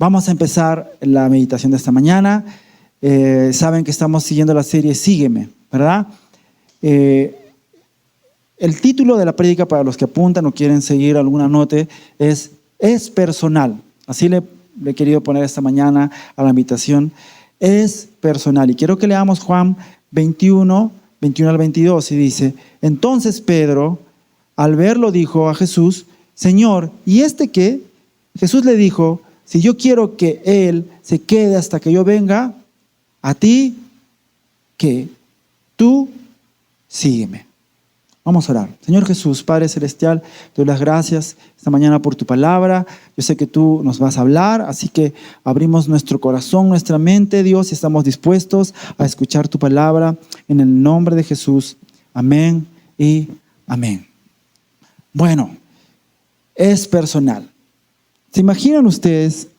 Vamos a empezar la meditación de esta mañana. Saben que estamos siguiendo la serie Sígueme, ¿verdad? El título de la prédica, para los que apuntan o quieren seguir alguna nota, es personal. Así le he querido poner esta mañana a la invitación. Es personal. Y quiero que leamos Juan 21 al 22, y dice: entonces Pedro, al verlo, dijo a Jesús: Señor, ¿y este qué? Jesús le dijo: si yo quiero que él se quede hasta que yo venga, a ti, ¿qué? Tú sígueme. Vamos a orar. Señor Jesús, Padre Celestial, te doy las gracias esta mañana por tu palabra. Yo sé que tú nos vas a hablar, así que abrimos nuestro corazón, nuestra mente, Dios, y estamos dispuestos a escuchar tu palabra en el nombre de Jesús. Amén y amén. Bueno, es personal. ¿Se imaginan ustedes?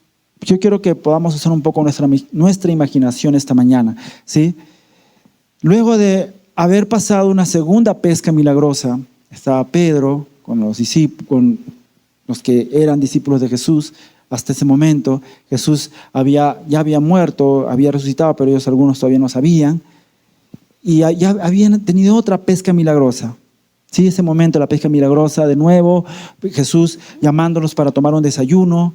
Yo quiero que podamos usar un poco nuestra imaginación esta mañana, ¿sí? Luego de haber pasado una segunda pesca milagrosa, estaba Pedro con los que eran discípulos de Jesús. Hasta ese momento Jesús ya había muerto, había resucitado, pero ellos algunos todavía no sabían. Y ya habían tenido otra pesca milagrosa. Sí, ese momento, la pesca milagrosa, de nuevo, Jesús llamándolos para tomar un desayuno,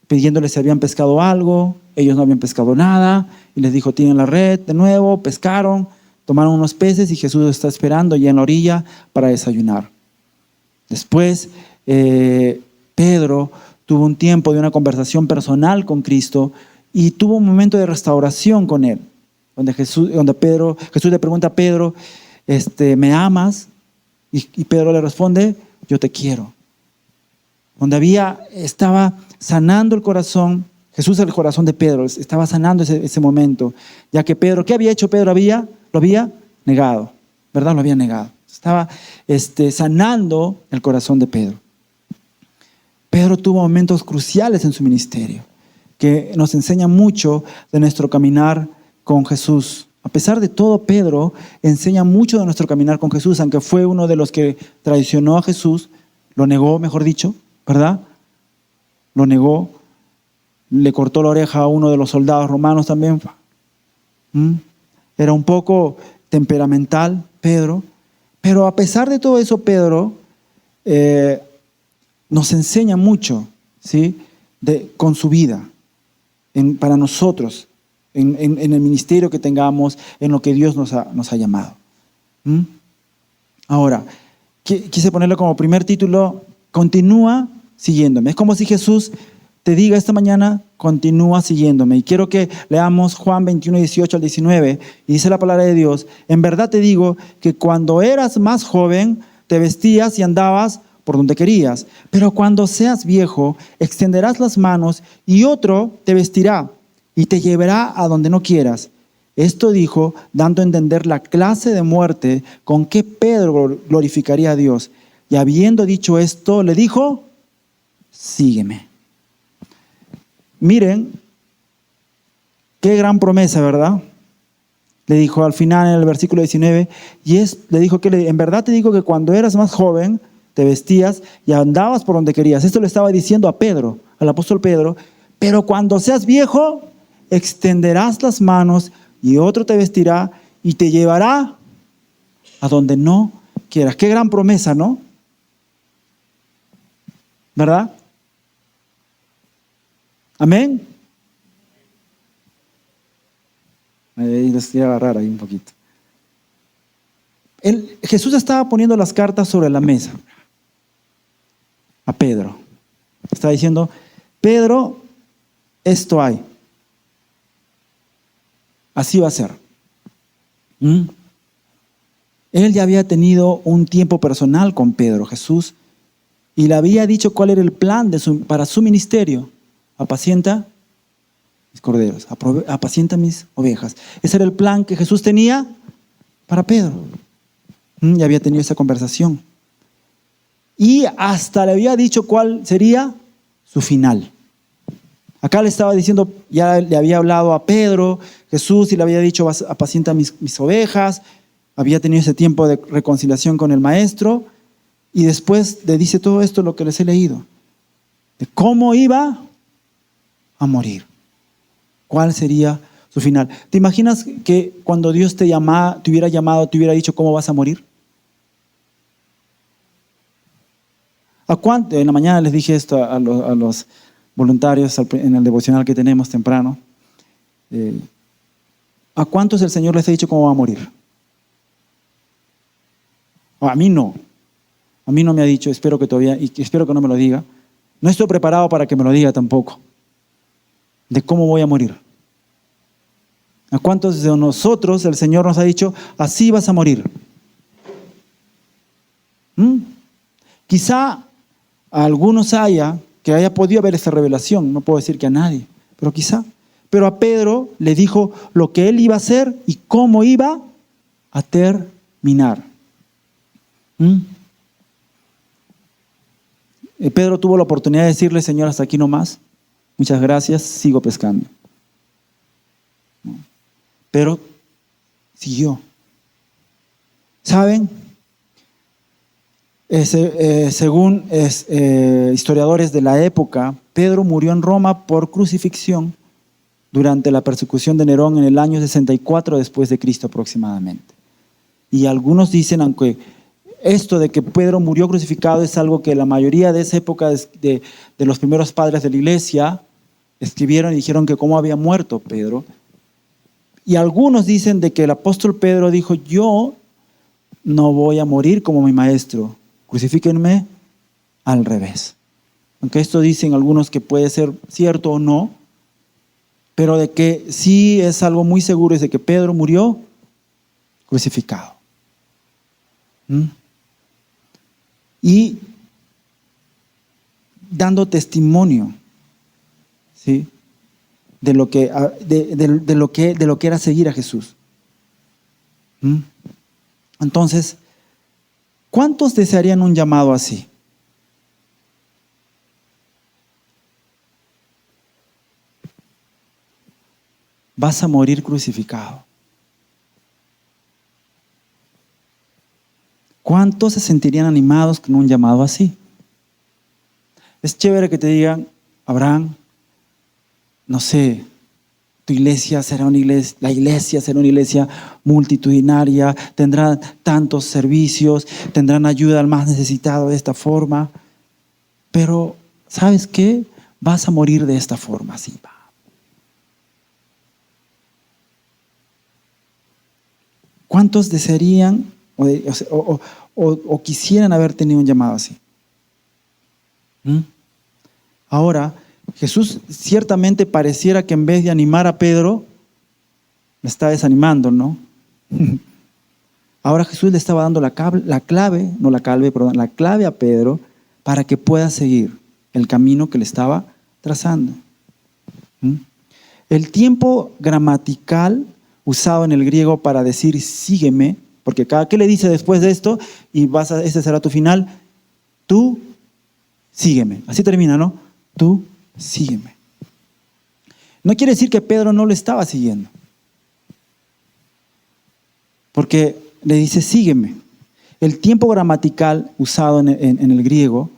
pidiéndoles si habían pescado algo. Ellos no habían pescado nada, y les dijo: tienen la red. De nuevo, pescaron, tomaron unos peces, y Jesús está esperando ya en la orilla para desayunar. Después, Pedro tuvo un tiempo de una conversación personal con Cristo, y tuvo un momento de restauración con él, donde Jesús le pregunta a Pedro: ¿me amas? Y Pedro le responde: yo te quiero. Donde estaba sanando el corazón, Jesús, el corazón de Pedro, estaba sanando ese momento, ya que Pedro, ¿qué había hecho Pedro? Lo había negado, ¿verdad? Lo había negado. Estaba sanando el corazón de Pedro. Pedro tuvo momentos cruciales en su ministerio, que nos enseña mucho de nuestro caminar con Jesús. A pesar de todo, Pedro enseña mucho de nuestro caminar con Jesús, aunque fue uno de los que traicionó a Jesús, lo negó, mejor dicho, ¿verdad? Lo negó, le cortó la oreja a uno de los soldados romanos también. Era un poco temperamental Pedro, pero a pesar de todo eso, Pedro nos enseña mucho, ¿sí? Con su vida, para nosotros, en el ministerio que tengamos, en lo que Dios nos ha llamado. Ahora, quise ponerlo como primer título: continúa siguiéndome. Es como si Jesús te diga esta mañana: continúa siguiéndome. Y quiero que leamos Juan 21, 18 al 19. Y dice la palabra de Dios: en verdad te digo que cuando eras más joven, te vestías y andabas por donde querías. Pero cuando seas viejo, extenderás las manos y otro te vestirá y te llevará a donde no quieras. Esto dijo, dando a entender la clase de muerte con que Pedro glorificaría a Dios. Y habiendo dicho esto, le dijo: sígueme. Miren, qué gran promesa, ¿verdad? Le dijo al final, en el versículo 19, le dijo que en verdad te digo que cuando eras más joven, te vestías y andabas por donde querías. Esto le estaba diciendo a Pedro, al apóstol Pedro. Pero cuando seas viejo, extenderás las manos y otro te vestirá y te llevará a donde no quieras. Qué gran promesa, ¿no? ¿Verdad? Amén. Les voy a agarrar ahí un poquito. Jesús estaba poniendo las cartas sobre la mesa a Pedro. Estaba diciendo: Pedro, esto hay. Así va a ser. Él ya había tenido un tiempo personal con Pedro, Jesús, y le había dicho cuál era el plan para su ministerio. Apacienta mis corderos, apacienta mis ovejas. Ese era el plan que Jesús tenía para Pedro. Ya había tenido esa conversación. Y hasta le había dicho cuál sería su final. Acá le estaba diciendo, ya le había hablado a Pedro, Jesús, y le había dicho: apacienta mis ovejas. Había tenido ese tiempo de reconciliación con el maestro. Y después le dice todo esto, lo que les he leído, de cómo iba a morir? ¿Cuál sería su final? ¿Te imaginas que cuando Dios te hubiera llamado, te hubiera dicho cómo vas a morir? ¿A cuánto? En la mañana les dije esto a los voluntarios en el devocional que tenemos temprano. ¿A cuántos el Señor les ha dicho cómo va a morir? A mí no. A mí no me ha dicho, espero que no me lo diga. No estoy preparado para que me lo diga tampoco. De cómo voy a morir. ¿A cuántos de nosotros el Señor nos ha dicho, así vas a morir? Quizá a algunos que haya podido haber esa revelación, no puedo decir que a nadie, pero quizá. Pero a Pedro le dijo lo que él iba a hacer y cómo iba a terminar. Pedro tuvo la oportunidad de decirle, Señor, hasta aquí nomás, muchas gracias, sigo pescando. Pero siguió. ¿Saben? Según historiadores de la época, Pedro murió en Roma por crucifixión durante la persecución de Nerón en el año 64 después de Cristo aproximadamente. Y algunos dicen, aunque esto de que Pedro murió crucificado es algo que la mayoría de esa época de los primeros padres de la iglesia escribieron y dijeron que cómo había muerto Pedro. Y algunos dicen de que el apóstol Pedro dijo, yo no voy a morir como mi maestro, crucifíquenme al revés. Aunque esto dicen algunos que puede ser cierto o no, pero de que sí es algo muy seguro es de que Pedro murió crucificado. Y dando testimonio, ¿sí?, de lo que era seguir a Jesús. Entonces, ¿cuántos desearían un llamado así? Vas a morir crucificado. ¿Cuántos se sentirían animados con un llamado así? Es chévere que te digan, Abraham, no sé, tu iglesia será una iglesia, la iglesia será una iglesia multitudinaria, tendrá tantos servicios, tendrán ayuda al más necesitado de esta forma. Pero, ¿sabes qué? Vas a morir de esta forma, así va. ¿Cuántos desearían o quisieran haber tenido un llamado así? Ahora, Jesús ciertamente pareciera que en vez de animar a Pedro, le está desanimando, ¿no? Ahora Jesús le estaba dando la clave a Pedro para que pueda seguir el camino que le estaba trazando. El tiempo gramatical usado en el griego para decir sígueme, porque ¿qué le dice después de esto? Y ese será tu final. Tú sígueme. Así termina, ¿no? Tú sígueme. No quiere decir que Pedro no lo estaba siguiendo, porque le dice sígueme. El tiempo gramatical usado en el griego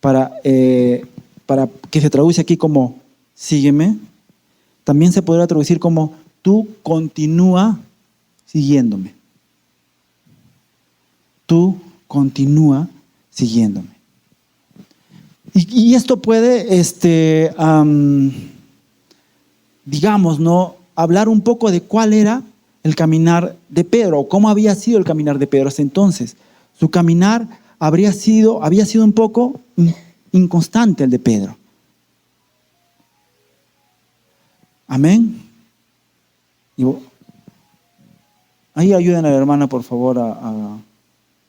para que se traduce aquí como sígueme, también se podría traducir como tú continúa siguiéndome. Tú continúa siguiéndome. Y esto puede, digamos, ¿no?, hablar un poco de cuál era el caminar de Pedro, o cómo había sido el caminar de Pedro hasta entonces. Su caminar había sido un poco inconstante, el de Pedro. Amén. Ahí ayuden a la hermana, por favor.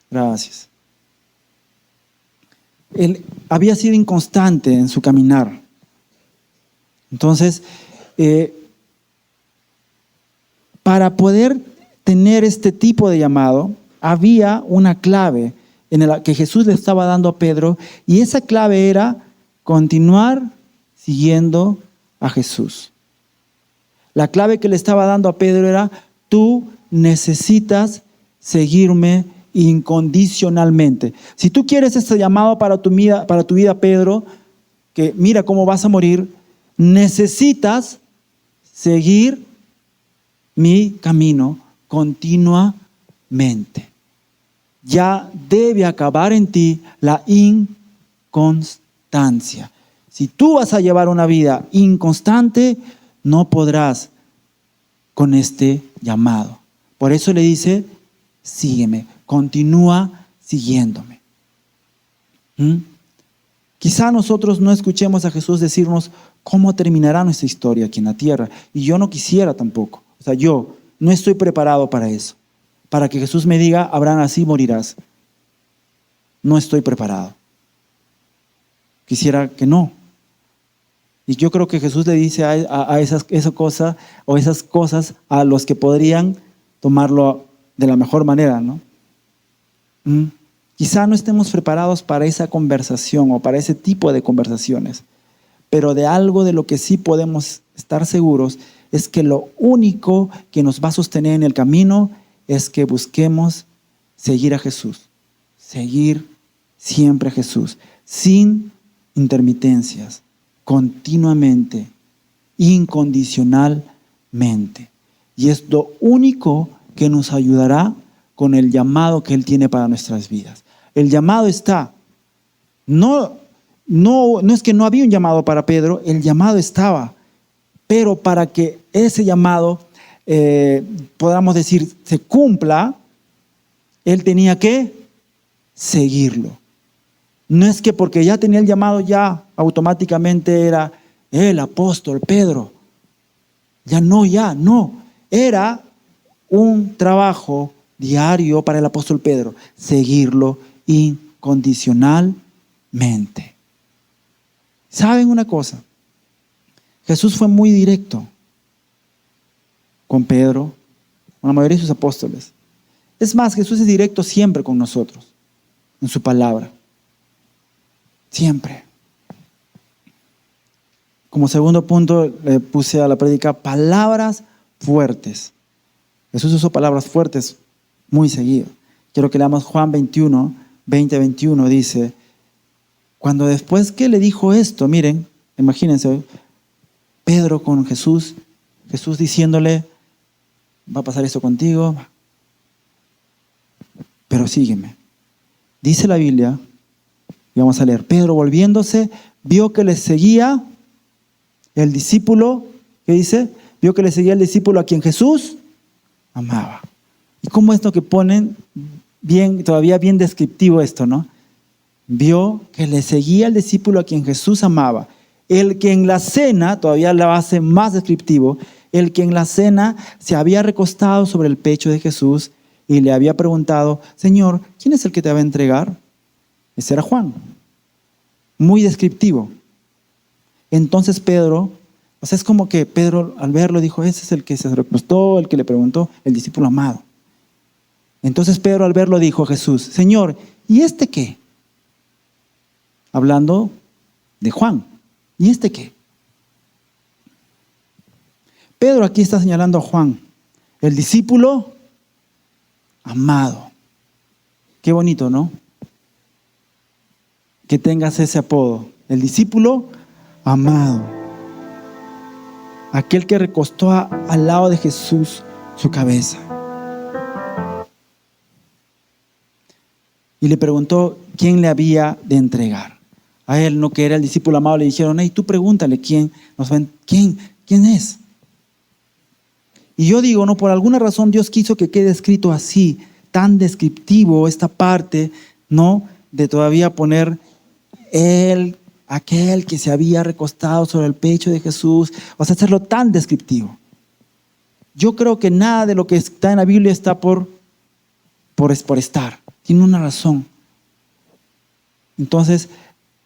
Gracias. Él había sido inconstante en su caminar. Entonces, para poder tener este tipo de llamado, había una clave en la que Jesús le estaba dando a Pedro, y esa clave era continuar siguiendo a Jesús. La clave que le estaba dando a Pedro era: tú necesitas seguirme incondicionalmente. Si tú quieres este llamado para tu vida, Pedro, que mira cómo vas a morir, necesitas seguir mi camino continuamente. Ya debe acabar en ti la inconstancia. Si tú vas a llevar una vida inconstante, no podrás con este llamado. Por eso le dice, sígueme, continúa siguiéndome. Quizá nosotros no escuchemos a Jesús decirnos cómo terminará nuestra historia aquí en la tierra. Y yo no quisiera tampoco. O sea, yo no estoy preparado para eso. Para que Jesús me diga, Abraham, así morirás. No estoy preparado. Quisiera que no. Y yo creo que Jesús le dice a esas cosas a los que podrían tomarlo de la mejor manera, ¿no? Quizá no estemos preparados para esa conversación o para ese tipo de conversaciones, pero de algo de lo que sí podemos estar seguros es que lo único que nos va a sostener en el camino es que busquemos seguir a Jesús, seguir siempre a Jesús, sin intermitencias, continuamente, incondicionalmente. Y es lo único que nos ayudará con el llamado que Él tiene para nuestras vidas. El llamado está. No es que no había un llamado para Pedro, el llamado estaba. Pero para que ese llamado, podamos decir, se cumpla, él tenía que seguirlo. No es que porque ya tenía el llamado, ya automáticamente era el apóstol Pedro. No. Era un trabajo diario para el apóstol Pedro, seguirlo incondicionalmente. ¿Saben una cosa? Jesús fue muy directo con Pedro, con la mayoría de sus apóstoles. Es más, Jesús es directo siempre con nosotros, en su palabra. Siempre. Como segundo punto, le puse a la prédica palabras fuertes. Jesús usó palabras fuertes muy seguido. Quiero que leamos Juan 21, 20-21, dice, cuando después que le dijo esto, miren, imagínense, Pedro con Jesús diciéndole, va a pasar esto contigo, pero sígueme. Dice la Biblia, y vamos a leer, Pedro volviéndose, vio que le seguía el discípulo, ¿qué dice? Vio que le seguía el discípulo a quien Jesús amaba. ¿Y cómo es lo que ponen bien, todavía bien descriptivo esto, ¿no? Vio que le seguía el discípulo a quien Jesús amaba. El que en la cena, todavía lo hace más descriptivo, el que en la cena se había recostado sobre el pecho de Jesús y le había preguntado, Señor, ¿quién es el que te va a entregar? Ese era Juan. Muy descriptivo. Entonces Pedro, o sea, es como que Pedro al verlo dijo, ese es el que se recostó, el que le preguntó, el discípulo amado. Entonces Pedro al verlo dijo a Jesús, Señor, ¿y este qué? Hablando de Juan. ¿Y este qué? Pedro aquí está señalando a Juan, el discípulo amado. Qué bonito, ¿no? Que tengas ese apodo, el discípulo amado. Aquel que recostó al lado de Jesús su cabeza. Y le preguntó quién le había de entregar. A él, no que era el discípulo amado, le dijeron, hey, tú pregúntale quién es. Y yo digo, no, por alguna razón Dios quiso que quede escrito así, tan descriptivo esta parte, ¿no? De todavía poner aquel que se había recostado sobre el pecho de Jesús, o sea, hacerlo tan descriptivo. Yo creo que nada de lo que está en la Biblia está por estar, tiene una razón. Entonces,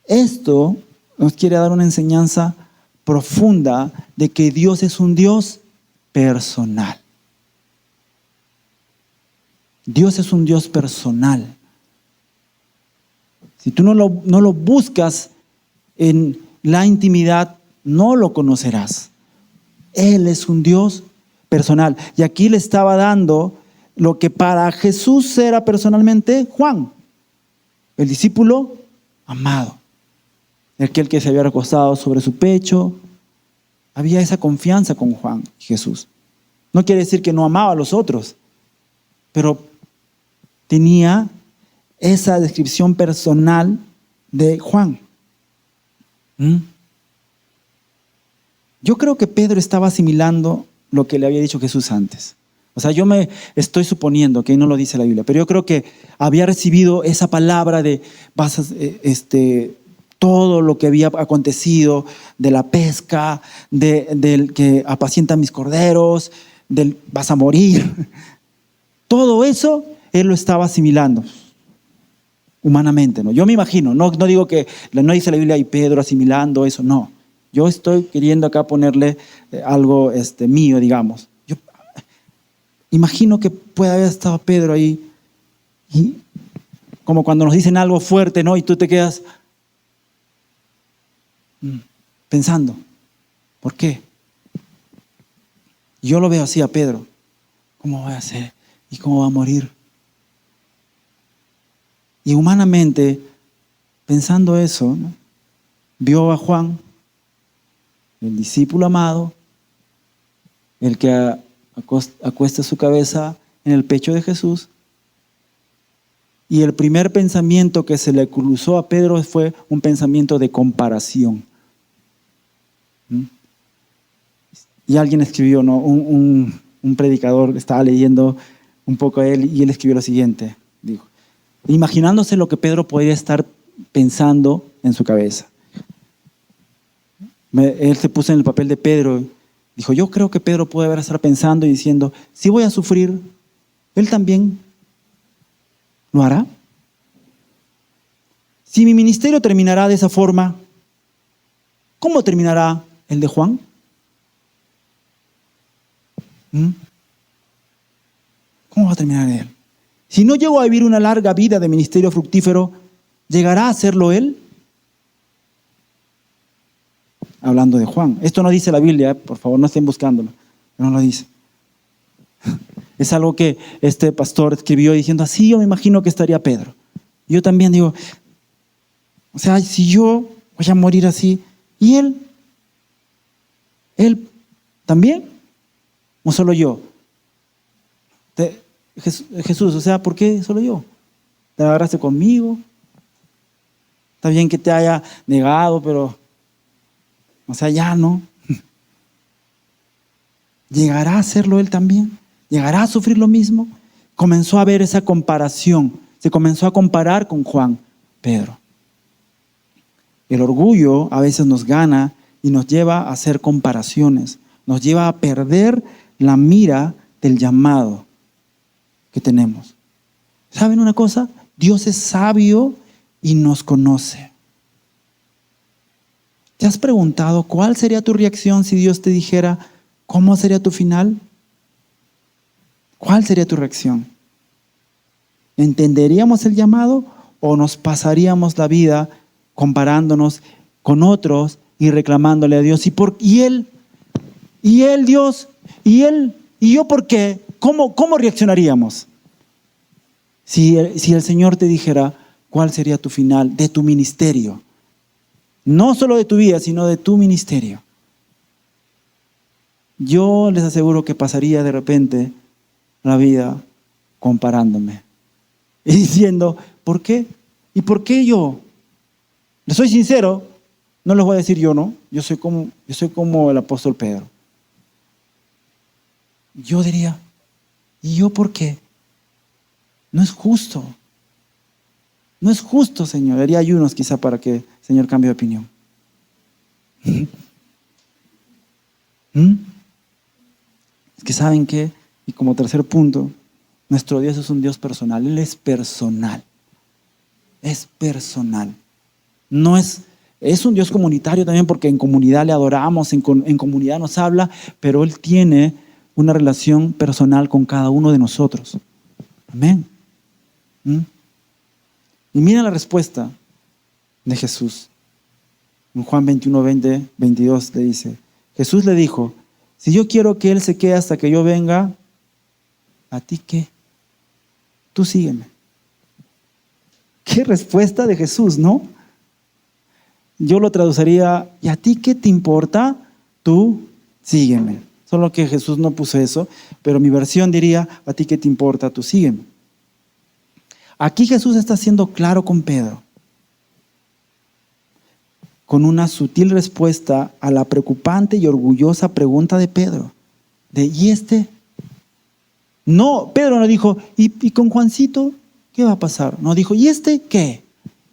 esto nos quiere dar una enseñanza profunda de que Dios es un Dios personal. Dios es un Dios personal. Si tú no lo buscas en la intimidad, no lo conocerás. Él es un Dios personal. Y aquí le estaba dando lo que para Jesús era personalmente Juan, el discípulo amado. Aquel que se había recostado sobre su pecho, Había esa confianza con Juan y Jesús. No quiere decir que no amaba a los otros, pero tenía esa descripción personal de Juan. Yo creo que Pedro estaba asimilando lo que le había dicho Jesús antes. O sea, yo me estoy suponiendo, que no lo dice la Biblia, pero yo creo que había recibido esa palabra de todo lo que había acontecido, de la pesca, del que apacienta mis corderos, del vas a morir. Todo eso él lo estaba asimilando humanamente, ¿no? Yo me imagino, no digo que no dice la Biblia y Pedro asimilando eso, no. Yo estoy queriendo acá ponerle algo mío, digamos. Yo imagino que puede haber estado Pedro ahí, y como cuando nos dicen algo fuerte, ¿no? Y tú te quedas pensando, ¿por qué? Yo lo veo así a Pedro. ¿Cómo va a ser? ¿Y cómo va a morir? Y humanamente, pensando eso, ¿no? Vio a Juan, el discípulo amado, el que acuesta su cabeza en el pecho de Jesús. Y el primer pensamiento que se le cruzó a Pedro fue un pensamiento de comparación. Y alguien escribió, ¿no? Un predicador estaba leyendo un poco a él y él escribió lo siguiente. Dijo, imaginándose lo que Pedro podría estar pensando en su cabeza. Él se puso en el papel de Pedro. Dijo, yo creo que Pedro puede haber estar pensando y diciendo, si voy a sufrir, él también lo hará. Si mi ministerio terminará de esa forma, ¿cómo terminará el de Juan? ¿Cómo va a terminar él? Si no llego a vivir una larga vida de ministerio fructífero, ¿llegará a serlo él? Hablando de Juan. Esto no dice la Biblia, por favor, no estén buscándolo. No lo dice. Es algo que este pastor escribió diciendo, así yo me imagino que estaría Pedro. Yo también digo, o sea, si yo voy a morir así, ¿y él? ¿Él también? ¿O solo yo? Jesús, o sea, ¿por qué solo yo? ¿Te agarraste conmigo? Está bien que te haya negado, pero, o sea, ya no. ¿Llegará a hacerlo él también? ¿Llegará a sufrir lo mismo? Comenzó a ver esa comparación. Se comenzó a comparar con Juan, Pedro. El orgullo a veces nos gana y nos lleva a hacer comparaciones. Nos lleva a perder la mira del llamado que tenemos. ¿Saben una cosa? Dios es sabio y nos conoce. ¿Te has preguntado cuál sería tu reacción si Dios te dijera cómo sería tu final? ¿Cuál sería tu reacción? ¿Entenderíamos el llamado o nos pasaríamos la vida comparándonos con otros y reclamándole a Dios? ¿Y él, Dios? ¿Y él? ¿Y yo por qué? ¿Cómo reaccionaríamos? Si el Señor te dijera cuál sería tu final de tu ministerio. No solo de tu vida, sino de tu ministerio. Yo les aseguro que pasaría de repente la vida comparándome y diciendo, ¿por qué? ¿Y por qué yo? Les soy sincero, no les voy a decir yo, ¿no? Yo soy como el apóstol Pedro. Yo diría, ¿y yo por qué? No es justo. No es justo, Señor. Haría ayunos quizá para que el Señor cambie de opinión. Es que ¿saben qué? Y como tercer punto, nuestro Dios es un Dios personal. Él es personal. Es personal. No es un Dios comunitario también porque en comunidad le adoramos, en comunidad nos habla, pero Él tiene una relación personal con cada uno de nosotros. Amén. Y mira la respuesta de Jesús. En Juan 21, 20, 22 le dice, Jesús le dijo, si yo quiero que Él se quede hasta que yo venga, ¿a ti qué? Tú sígueme. Qué respuesta de Jesús, ¿no? Yo lo traduciría, ¿y a ti qué te importa tú sígueme. Solo que Jesús no puso eso, pero mi versión diría, a ti qué te importa, tú sígueme. Aquí Jesús está siendo claro con Pedro, con una sutil respuesta a la preocupante y orgullosa pregunta de Pedro. ¿Y este? No, Pedro no dijo, ¿y con Juancito qué va a pasar? No, dijo, ¿y este qué?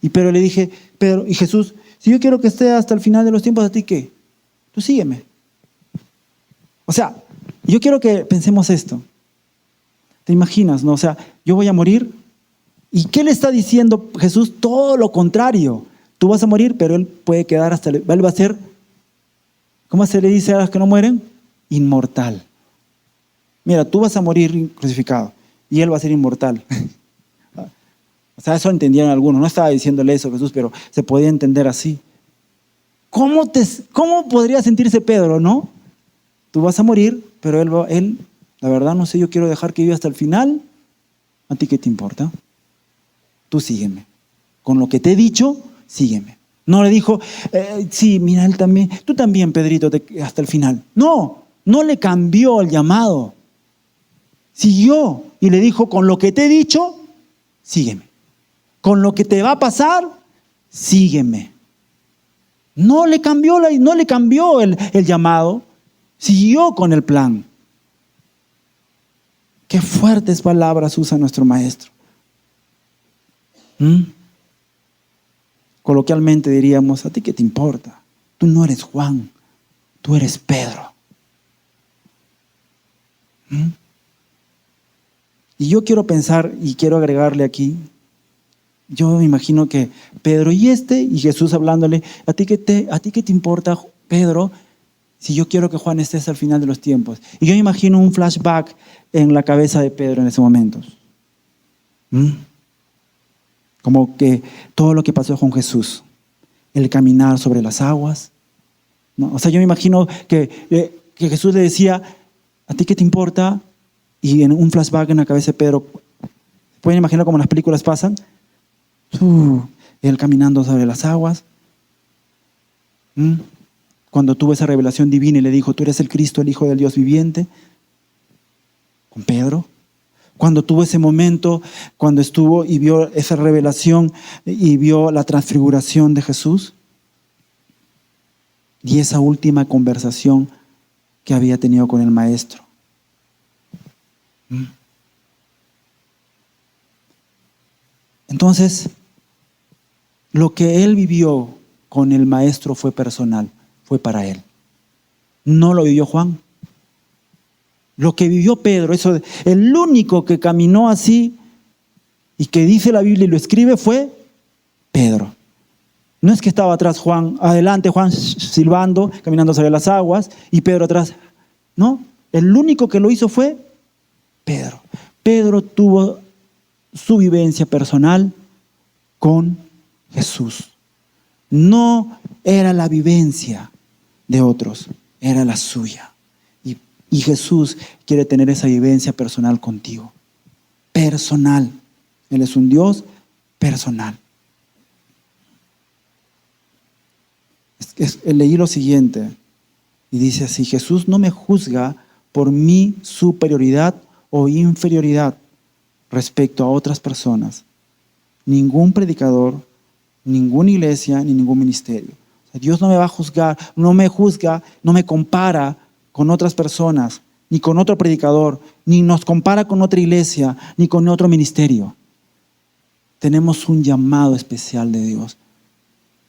Y Pedro le dije, Pedro, y Jesús, si yo quiero que esté hasta el final de los tiempos, ¿a ti qué? Tú sígueme. O sea, yo quiero que pensemos esto. ¿Te imaginas, no? O sea, yo voy a morir. ¿Y qué le está diciendo Jesús? Todo lo contrario. Tú vas a morir, pero Él puede quedar hasta... Él va a ser, ¿cómo se le dice a los que no mueren? Inmortal. Mira, tú vas a morir crucificado y Él va a ser inmortal. O sea, eso entendieron algunos. No estaba diciéndole eso a Jesús, pero se podía entender así. ¿Cómo podría sentirse Pedro, no? Tú vas a morir, pero él, la verdad, no sé, yo quiero dejar que viva hasta el final. ¿A ti qué te importa? Tú sígueme. Con lo que te he dicho, sígueme. No le dijo, sí, mira, él también, tú también, Pedrito, hasta el final. No le cambió el llamado. Siguió y le dijo, con lo que te he dicho, sígueme. Con lo que te va a pasar, sígueme. No le cambió el llamado, siguió con el plan. Qué fuertes palabras usa nuestro maestro. Coloquialmente diríamos, ¿a ti qué te importa? Tú no eres Juan, tú eres Pedro. Y yo quiero pensar y quiero agregarle aquí, yo me imagino que Pedro y Jesús hablándole, ¿a ti qué te importa, Pedro, si yo quiero que Juan esté hasta el final de los tiempos? Y yo me imagino un flashback en la cabeza de Pedro en ese momento. Como que todo lo que pasó con Jesús, el caminar sobre las aguas, ¿no? O sea, yo me imagino que Jesús le decía, ¿a ti qué te importa? Y en un flashback en la cabeza de Pedro, ¿pueden imaginar cómo las películas pasan? Él caminando sobre las aguas. Cuando tuvo esa revelación divina y le dijo, tú eres el Cristo, el Hijo del Dios viviente. Con Pedro. Cuando tuvo ese momento, cuando estuvo y vio esa revelación y vio la transfiguración de Jesús. Y esa última conversación que había tenido con el Maestro. Entonces, lo que él vivió con el Maestro fue personal, fue para él. No lo vivió Juan. Lo que vivió Pedro, el único que caminó así y que dice la Biblia y lo escribe fue Pedro. No es que estaba atrás Juan, adelante Juan silbando, caminando sobre las aguas y Pedro atrás. No, el único que lo hizo fue Pedro. Pedro tuvo su vivencia personal con Jesús. No era la vivencia de otros, era la suya. Y Jesús quiere tener esa vivencia personal contigo. Personal. Él es un Dios personal. Leí lo siguiente y dice así: Jesús no me juzga por mi superioridad o inferioridad respecto a otras personas. Ningún predicador, ninguna iglesia, ni ningún ministerio. O sea, Dios no me va a juzgar, no me juzga, no me compara con otras personas, ni con otro predicador, ni nos compara con otra iglesia, ni con otro ministerio. Tenemos un llamado especial de Dios.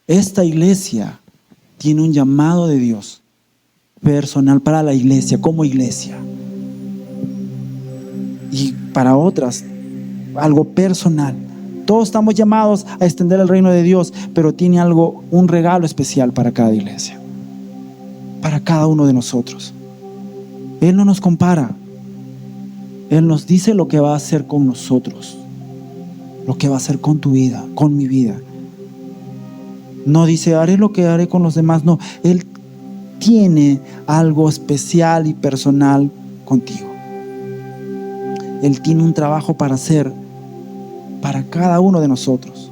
Esta iglesia tiene un llamado de Dios personal para la iglesia, como iglesia. Y para otras, algo personal. Todos estamos llamados a extender el reino de Dios, pero tiene un regalo especial para cada iglesia, para cada uno de nosotros. Él no nos compara. Él nos dice lo que va a hacer con nosotros, lo que va a hacer con tu vida, con mi vida. No dice, haré lo que haré con los demás. No, Él tiene algo especial y personal contigo. Él tiene un trabajo para hacer para cada uno de nosotros.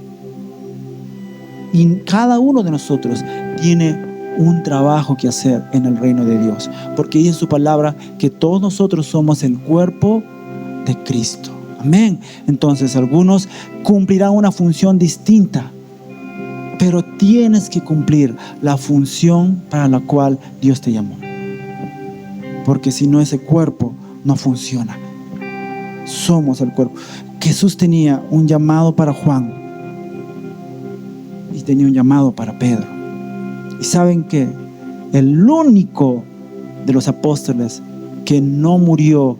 Y cada uno de nosotros tiene un trabajo que hacer en el reino de Dios, porque dice su palabra que todos nosotros somos el cuerpo de Cristo. Amén. Entonces algunos cumplirán una función distinta, pero tienes que cumplir la función para la cual Dios te llamó, porque si no, ese cuerpo no funciona. Somos el cuerpo. Jesús tenía un llamado para Juan y tenía un llamado para Pedro. Y ¿saben qué? El único de los apóstoles que no murió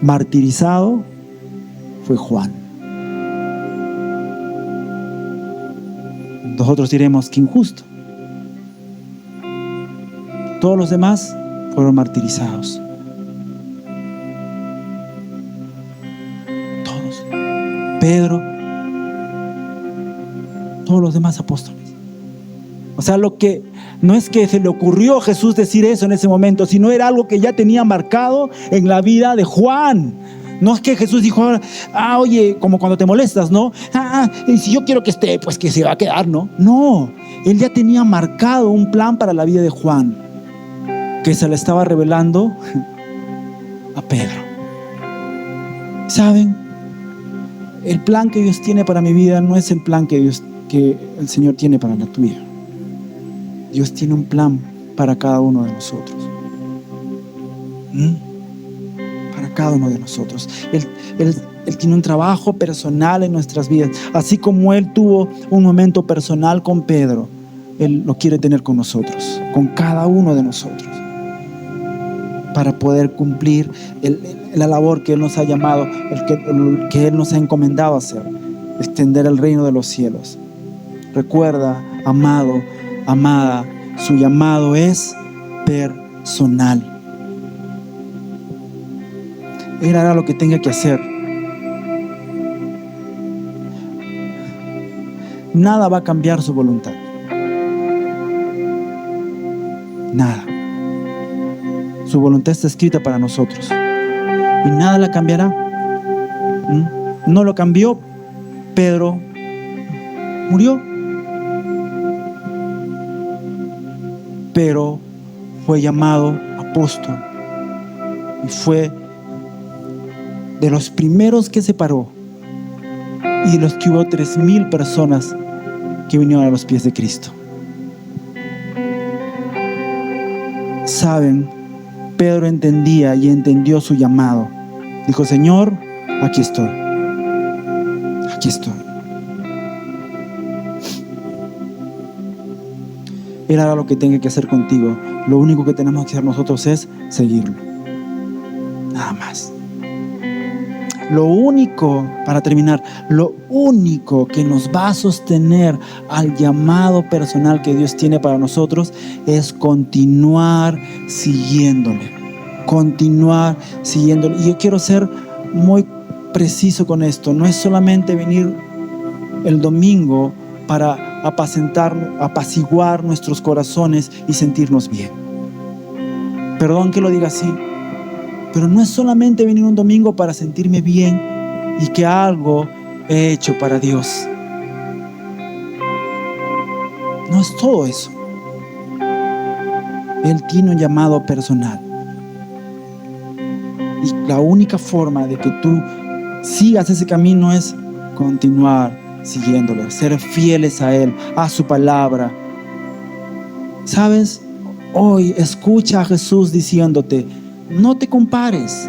martirizado fue Juan. Nosotros diremos que injusto. Todos los demás fueron martirizados. Todos. Pedro, todos los demás apóstoles. O sea, lo que no es que se le ocurrió a Jesús decir eso en ese momento, sino era algo que ya tenía marcado en la vida de Juan. No es que Jesús dijo, oye, como cuando te molestas, ¿no? Y si yo quiero que esté, pues que se va a quedar, ¿no? No, él ya tenía marcado un plan para la vida de Juan, que se le estaba revelando a Pedro. ¿Saben? El plan que Dios tiene para mi vida no es el plan que el Señor tiene para la tuya. Dios tiene un plan para cada uno de nosotros. Para cada uno de nosotros. Él tiene un trabajo personal en nuestras vidas. Así como Él tuvo un momento personal con Pedro, Él lo quiere tener con nosotros, con cada uno de nosotros, para poder cumplir la labor que Él nos ha llamado, que Él nos ha encomendado a hacer, extender el reino de los cielos. Recuerda, amado, amada, su llamado es personal. Él hará lo que tenga que hacer. Nada va a cambiar su voluntad. Nada. Su voluntad está escrita para nosotros y nada la cambiará. No lo cambió. Pedro murió, pero fue llamado apóstol y fue de los primeros que se paró, y de los que hubo 3,000 personas que vinieron a los pies de Cristo. Saben, Pedro entendía y entendió su llamado. Dijo: Señor, aquí estoy. Aquí estoy. Él hará lo que tenga que hacer contigo. Lo único que tenemos que hacer nosotros es seguirlo. Nada más. Lo único, para terminar, lo único que nos va a sostener al llamado personal que Dios tiene para nosotros es continuar siguiéndole. Continuar siguiéndole. Y yo quiero ser muy preciso con esto. No es solamente venir el domingo para apaciguar nuestros corazones y sentirnos bien. Perdón que lo diga así, pero no es solamente venir un domingo para sentirme bien y que algo he hecho para Dios. No es todo eso. Él tiene un llamado personal. Y la única forma de que tú sigas ese camino es continuar siguiéndole, ser fieles a Él, a su palabra. ¿Sabes? Hoy escucha a Jesús diciéndote: no te compares.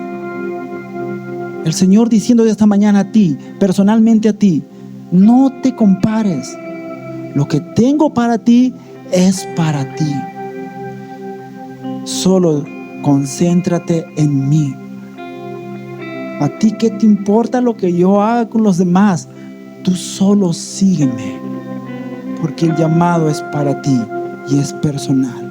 El Señor diciendo esta mañana a ti, personalmente a ti: no te compares. Lo que tengo para ti es para ti. Solo concéntrate en mí. ¿A ti qué te importa lo que yo haga con los demás? Tú solo sígueme, porque el llamado es para ti y es personal.